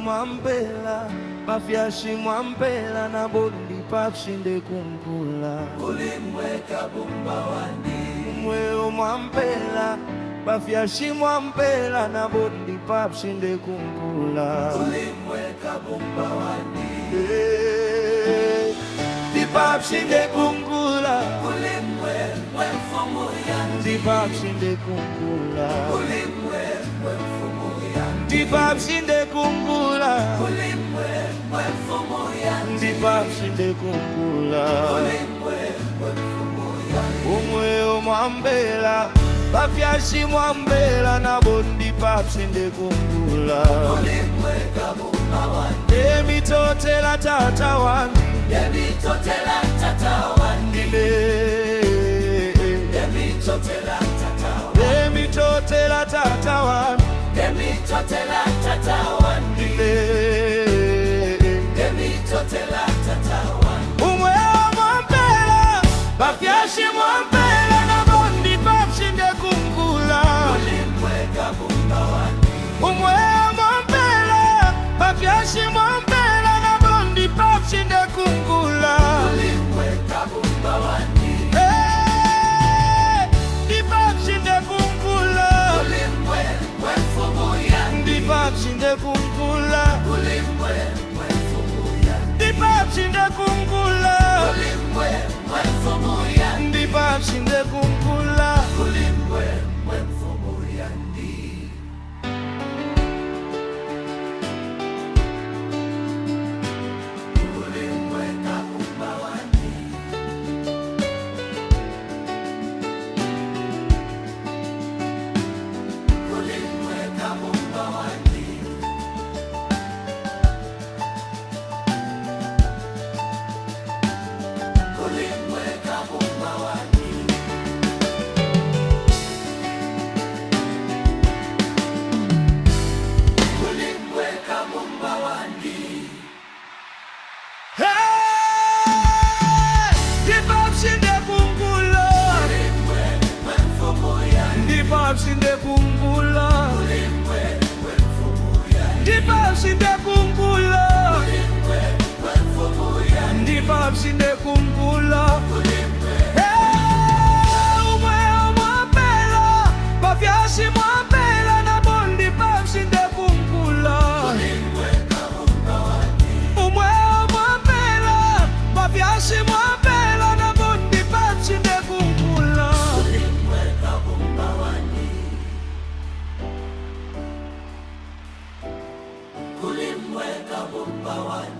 mwampela bafyashi mwampela na bondi pafshinde kunkula ulimweka bumba wandi umweo mwampela bafyashi mwampela na bondi pafshinde kunkula ulimweka bumba wandi dipapshinde kunkula ulimweka mfumu yandi dipapshinde kunkula ulimweka mfumu yandi dipapshinde kunkula ulimweka mfumu yandi dipapshinde kunkula ulimweka mfumu yandi umweo mwambela bafyashi mwambela na bondi papshinde kunkula ulimweka bumba wandi emitotela tata wandi emitotela tata wandi emitotela tata wandi emitotela tata wandi emitotela tata wandi emitotela tata wandi umweo mwambela bafyashi mwambela na bondi papshinde kunkula ulimweka bumba wandi umweo mwambela bafyashi mwambela na bondi papshinde kunkula ulimweka bumba wandi dipapshinde kunkula ulimweka mfumu yandi dipapshinde kunkula ulimweka mfumu yandi dipapshinde kunkula ulimweka mfumu yandi dipapshinde kunkula ulimweka mfumu yandi ulimweka bumba wandi ulimweka bumba wandi ulimweka bumba wandi ulimweka bumba wandi dipapshinde kunkula ulimweka mfumu yandi dipapshinde kunkula ulimweka mfumu yandi dipapshinde kunkula ulimweka mfumu yandi dipapshinde kunkula ulimweka umweo mwambela bafyashi mwambela na bondi papshinde kunkula ulimweka bumba wandi umweo mwambela bafyashi mwambela na bondi papshinde kunkula ulimweka bumba wandi ulimweka bumba wandi